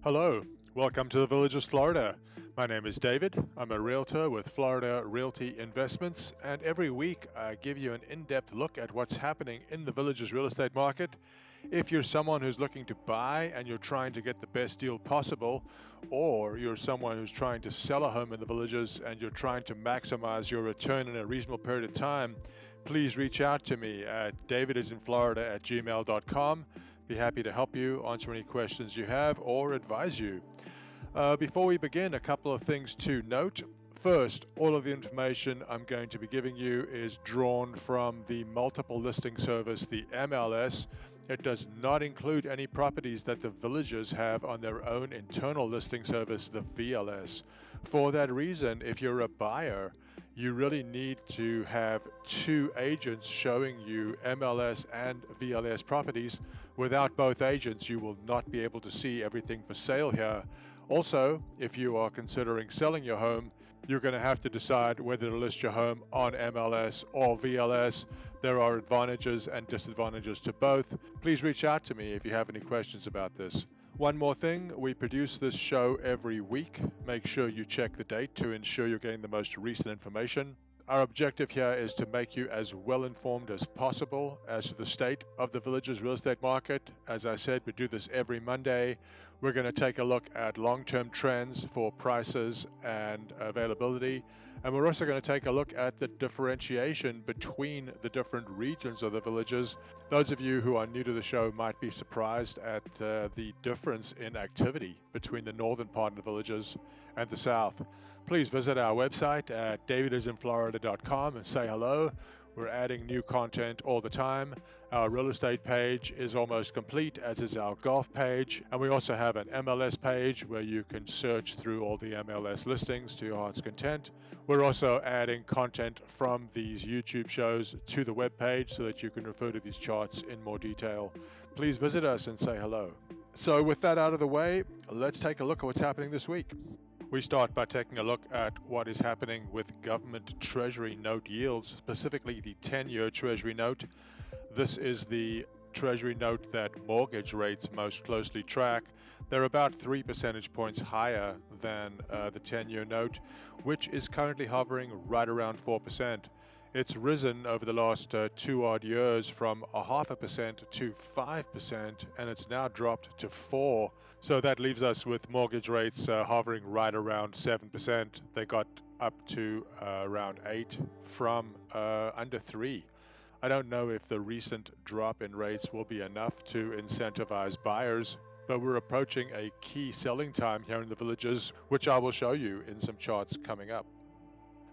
Hello, welcome to the Villages, Florida. My name is David. I'm a realtor with Florida Realty Investments, and every week I give you an in depth look at what's happening in the Villages real estate market. If you're someone who's looking to buy and you're trying to get the best deal possible, or you're someone who's trying to sell a home in the Villages and you're trying to maximize your return in a reasonable period of time, please reach out to me at DavidisinFlorida@gmail.com. Be happy to help you, answer any questions you have, or advise you. Before we begin, a couple of things to note. First, all of the information I'm going to be giving you is drawn from the multiple listing service, the MLS. It does not include any properties that the villagers have on their own internal listing service, the VLS. For that reason, if you're a buyer, you really need to have two agents showing you MLS and VLS properties. Without both agents, you will not be able to see everything for sale here. Also, if you are considering selling your home, you're going to have to decide whether to list your home on MLS or VLS. There are advantages and disadvantages to both. Please reach out to me if you have any questions about this. One more thing, we produce this show every week. Make sure you check the date to ensure you're getting the most recent information. Our objective here is to make you as well informed as possible as to the state of the Villages real estate market. As I said, we do this every Monday. We're going to take a look at long-term trends for prices and availability. And we're also going to take a look at the differentiation between the different regions of the Villages. Those of you who are new to the show might be surprised at the difference in activity between the northern part of the Villages and the south. Please visit our website at DavidisinFlorida.com and say hello. We're adding new content all the time. Our real estate page is almost complete, as is our golf page. And we also have an MLS page where you can search through all the MLS listings to your heart's content. We're also adding content from these YouTube shows to the web page so that you can refer to these charts in more detail. Please visit us and say hello. So with that out of the way, let's take a look at what's happening this week. We start by taking a look at what is happening with government Treasury note yields, specifically the 10-year Treasury note. This is the Treasury note that mortgage rates most closely track. They're about 3 percentage points higher than the 10-year note, which is currently hovering right around 4%. It's risen over the last 2 odd years from 0.5% to 5%, and it's now dropped to 4%. So that leaves us with mortgage rates hovering right around 7%. They got up to around 8 from under 3. I don't know if the recent drop in rates will be enough to incentivize buyers, but we're approaching a key selling time here in the Villages, which I will show you in some charts coming up.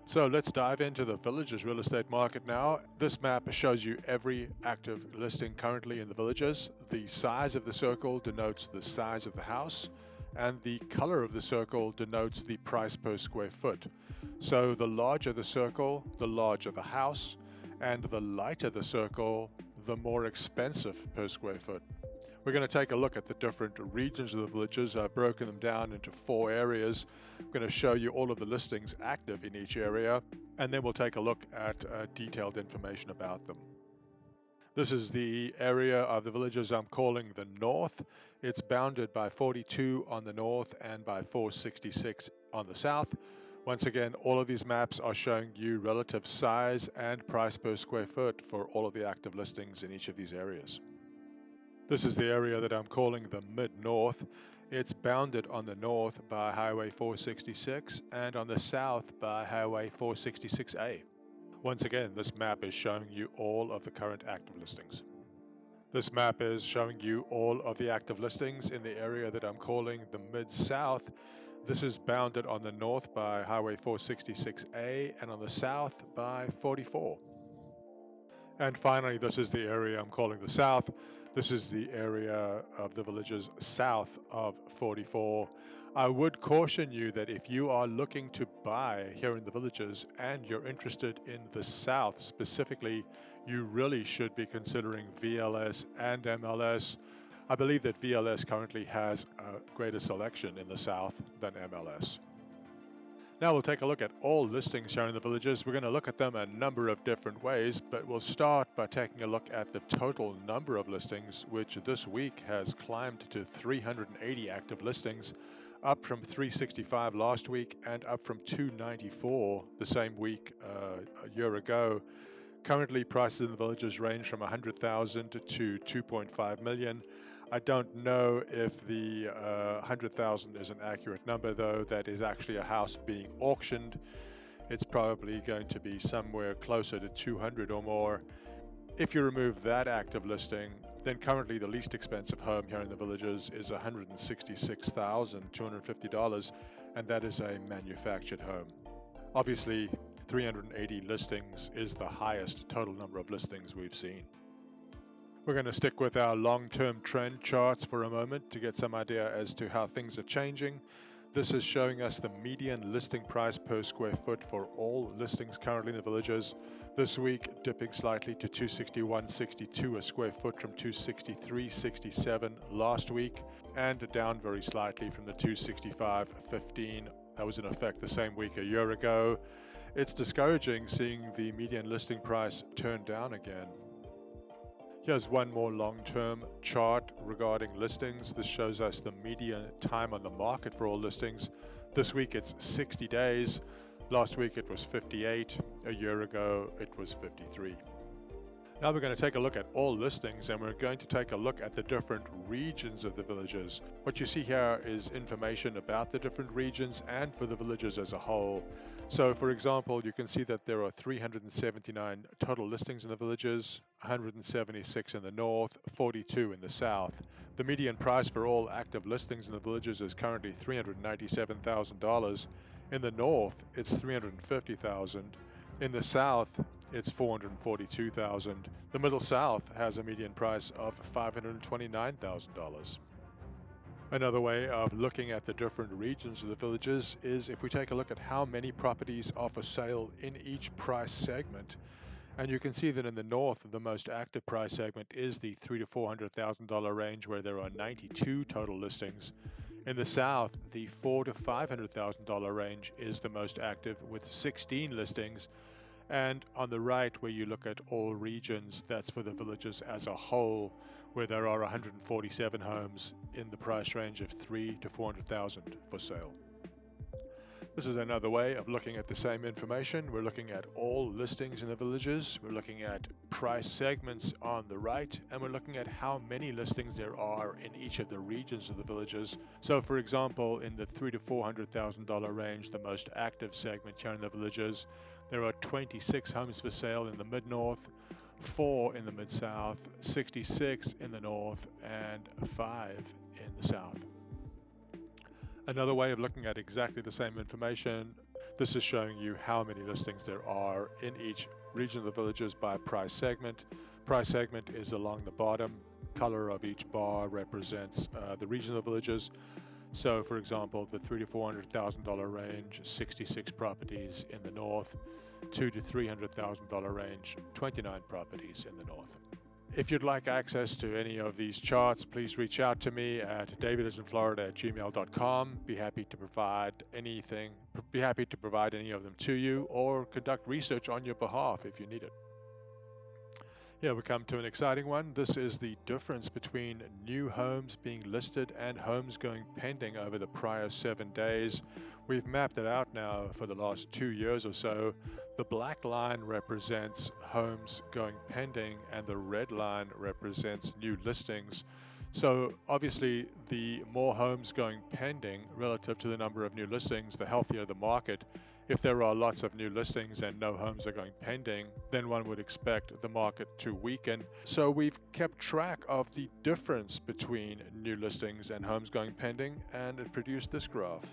So let's dive into the Villages real estate market now. This map shows you every active listing currently in the Villages. The size of the circle denotes the size of the house, and the color of the circle denotes the price per square foot. So the larger the circle, the larger the house, and the lighter the circle, the more expensive per square foot. We're going to take a look at the different regions of the Villages. I've broken them down into 4 areas. I'm going to show you all of the listings active in each area, and then we'll take a look at detailed information about them. This is the area of the Villages I'm calling the North. It's bounded by 42 on the north and by 466 on the south. Once again, all of these maps are showing you relative size and price per square foot for all of the active listings in each of these areas. This is the area that I'm calling the Mid-North. It's bounded on the north by Highway 466 and on the south by Highway 466A. Once again, this map is showing you all of the current active listings. This map is showing you all of the active listings in the area that I'm calling the Mid-South. This is bounded on the north by Highway 466A and on the south by 44. And finally, this is the area I'm calling the South. This is the area of the Villages south of 44. I would caution you that if you are looking to buy here in the Villages and you're interested in the South specifically, you really should be considering VLS and MLS. I believe that VLS currently has a greater selection in the South than MLS. Now we'll take a look at all listings here in the villages. We're going to look at them a number of different ways, but we'll start by taking a look at the total number of listings, which this week has climbed to 380 active listings, up from 365 last week and up from 294 the same week a year ago. Currently, prices in the villages range from 100,000 to 2.5 million. I don't know if the 100,000 is an accurate number, though. That is actually a house being auctioned. It's probably going to be somewhere closer to 200 or more. If you remove that active listing, then currently the least expensive home here in the villages is $166,250, and that is a manufactured home. Obviously, 380 listings is the highest total number of listings we've seen. We're going to stick with our long-term trend charts for a moment to get some idea as to how things are changing. This is showing us the median listing price per square foot for all listings currently in the villages. This week dipping slightly to $261.62 a square foot from $263.67 last week, and down very slightly from the $265.15 that was in effect the same week a year ago. It's discouraging seeing the median listing price turn down again. Here's one more long-term chart regarding listings. This shows us the median time on the market for all listings. This week it's 60 days. Last week it was 58. A year ago it was 53. Now we're going to take a look at all listings, and we're going to take a look at the different regions of the villages. What you see here is information about the different regions and for the villages as a whole. So for example, you can see that there are 379 total listings in the villages, 176 in the north, 42 in the south. The median price for all active listings in the villages is currently $397,000. In the north, it's $350,000. In the south, it's $442,000. The Middle South has a median price of $529,000. Another way of looking at the different regions of the villages is if we take a look at how many properties are for sale in each price segment. And you can see that in the north, the most active price segment is the $300,000 to $400,000 range, where there are 92 total listings. In the south, the $400,000 to $500,000 range is the most active with 16 listings. And on the right, where you look at all regions, that's for the villages as a whole, where there are 147 homes in the price range of $300,000 to $400,000 for sale. This is another way of looking at the same information. We're looking at all listings in the villages. We're looking at price segments on the right, and we're looking at how many listings there are in each of the regions of the villages. So for example, in the $300,000 to $400,000 range, the most active segment here in the villages, there are 26 homes for sale in the mid-north, 4 in the mid-south, 66 in the north, and 5 in the south. Another way of looking at exactly the same information, this is showing you how many listings there are in each region of the villages by price segment. Price segment is along the bottom. Color of each bar represents the region of the villages. So for example, the $300,000 to $400,000 range, 66 properties in the north, $200,000 to $300,000 range, 29 properties in the north. If you'd like access to any of these charts, please reach out to me at DavidisinFlorida@gmail.com. Be happy to provide any of them to you, or conduct research on your behalf if you need it. Here we come to an exciting one. This is the difference between new homes being listed and homes going pending over the prior 7 days. We've mapped it out now for the last 2 years or so. The black line represents homes going pending, and the red line represents new listings. So obviously, the more homes going pending relative to the number of new listings, the healthier the market. If there are lots of new listings and no homes are going pending, then one would expect the market to weaken. So we've kept track of the difference between new listings and homes going pending, and it produced this graph.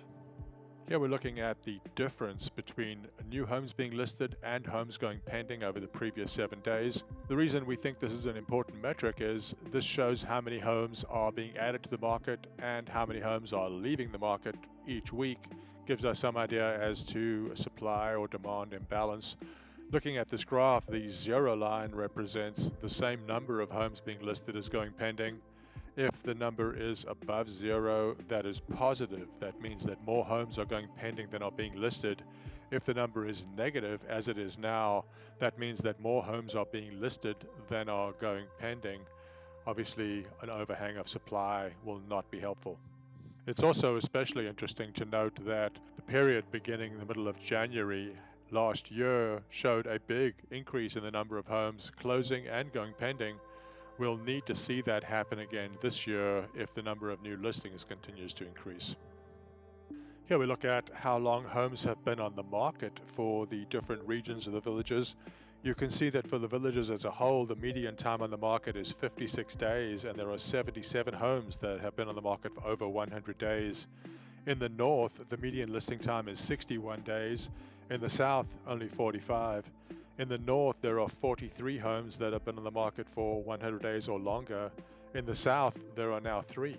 Here we're looking at the difference between new homes being listed and homes going pending over the previous 7 days. The reason we think this is an important metric is this shows how many homes are being added to the market and how many homes are leaving the market each week. Gives us some idea as to a supply or demand imbalance. Looking at this graph, the zero line represents the same number of homes being listed as going pending, If the number is above 0, that is positive. That means that more homes are going pending than are being listed. If the number is negative, as it is now, that means that more homes are being listed than are going pending. Obviously, an overhang of supply will not be helpful. It's also especially interesting to note that the period beginning in the middle of January last year showed a big increase in the number of homes closing and going pending. We'll need to see that happen again this year if the number of new listings continues to increase. Here we look at how long homes have been on the market for the different regions of the villages. You can see that for the villages as a whole, the median time on the market is 56 days, and there are 77 homes that have been on the market for over 100 days. In the north, the median listing time is 61 days. In the south, only 45. In the north, there are 43 homes that have been on the market for 100 days or longer. In the south, there are now 3.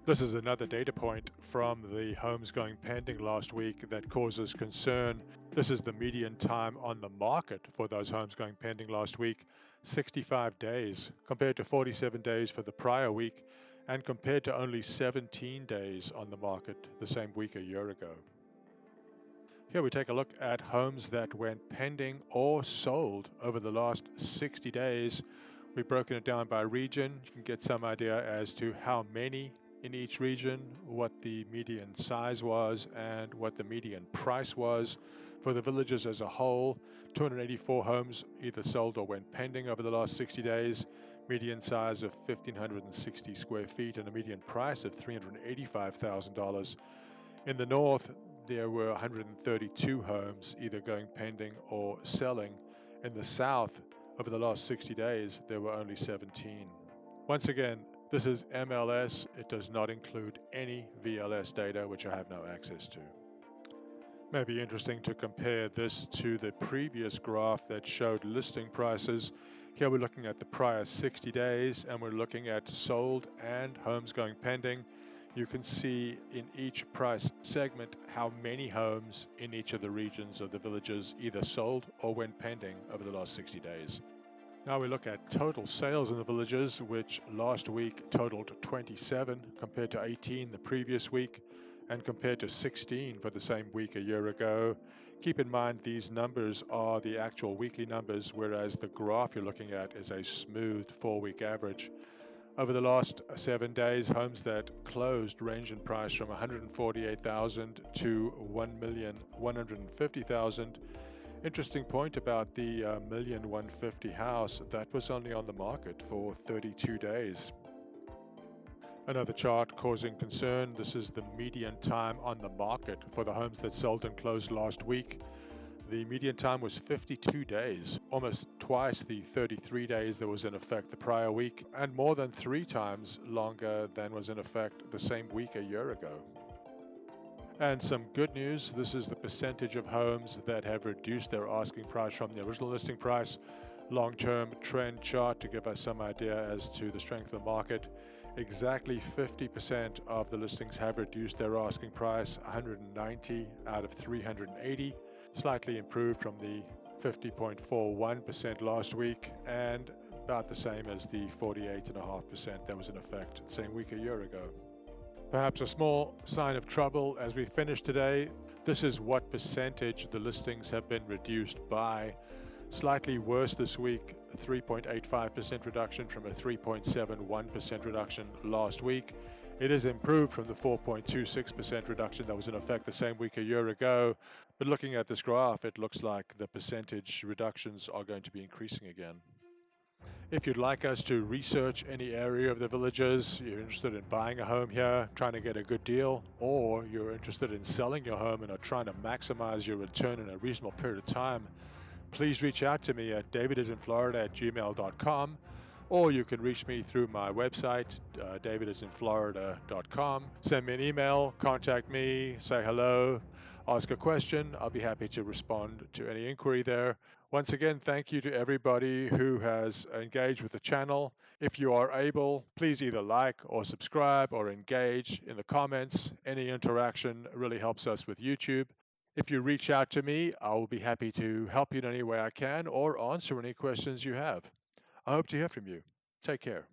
This is another data point from the homes going pending last week that causes concern. This is the median time on the market for those homes going pending last week, 65 days, compared to 47 days for the prior week, and compared to only 17 days on the market the same week a year ago. Here we take a look at homes that went pending or sold over the last 60 days. We've broken it down by region. You can get some idea as to how many in each region, what the median size was, and what the median price was. For the villages as a whole, 284 homes either sold or went pending over the last 60 days, median size of 1,560 square feet and a median price of $385,000. In the north, there were 132 homes either going pending or selling. In the south, over the last 60 days, there were only 17. Once again, this is MLS. It does not include any VLS data, which I have no access to. It may be interesting to compare this to the previous graph that showed listing prices. Here we're looking at the prior 60 days, and we're looking at sold and homes going pending. You can see in each price segment how many homes in each of the regions of the villages either sold or went pending over the last 60 days. Now we look at total sales in the villages, which last week totaled 27 compared to 18 the previous week and compared to 16 for the same week a year ago. Keep in mind these numbers are the actual weekly numbers, whereas the graph you're looking at is a smooth 4-week average. Over the last 7 days, homes that closed range in price from $148,000 to $1,150,000. Interesting point about the $1,150,000 house, that was only on the market for 32 days. Another chart causing concern, this is the median time on the market for the homes that sold and closed last week. The median time was 52 days, almost twice the 33 days that was in effect the prior week, and more than 3 times longer than was in effect the same week a year ago. And some good news, this is the percentage of homes that have reduced their asking price from the original listing price. Long-term trend chart to give us some idea as to the strength of the market. Exactly 50% of the listings have reduced their asking price, 190 out of 380, slightly improved from the 50.41% last week, and about the same as the 48.5% that was in effect the same week a year ago. Perhaps a small sign of trouble as we finish today. This is what percentage the listings have been reduced by. Slightly worse this week, a 3.85% reduction from a 3.71% reduction last week. It is improved from the 4.26% reduction that was in effect the same week a year ago. But looking at this graph, it looks like the percentage reductions are going to be increasing again. If you'd like us to research any area of the villages, you're interested in buying a home here, trying to get a good deal, or you're interested in selling your home and are trying to maximize your return in a reasonable period of time, please reach out to me at DavidisinFlorida@gmail.com, or you can reach me through my website, DavidisinFlorida.com. Send me an email, contact me, say hello, ask a question. I'll be happy to respond to any inquiry there. Once again, thank you to everybody who has engaged with the channel. If you are able, please either like or subscribe or engage in the comments. Any interaction really helps us with YouTube. If you reach out to me, I will be happy to help you in any way I can or answer any questions you have. I hope to hear from you. Take care.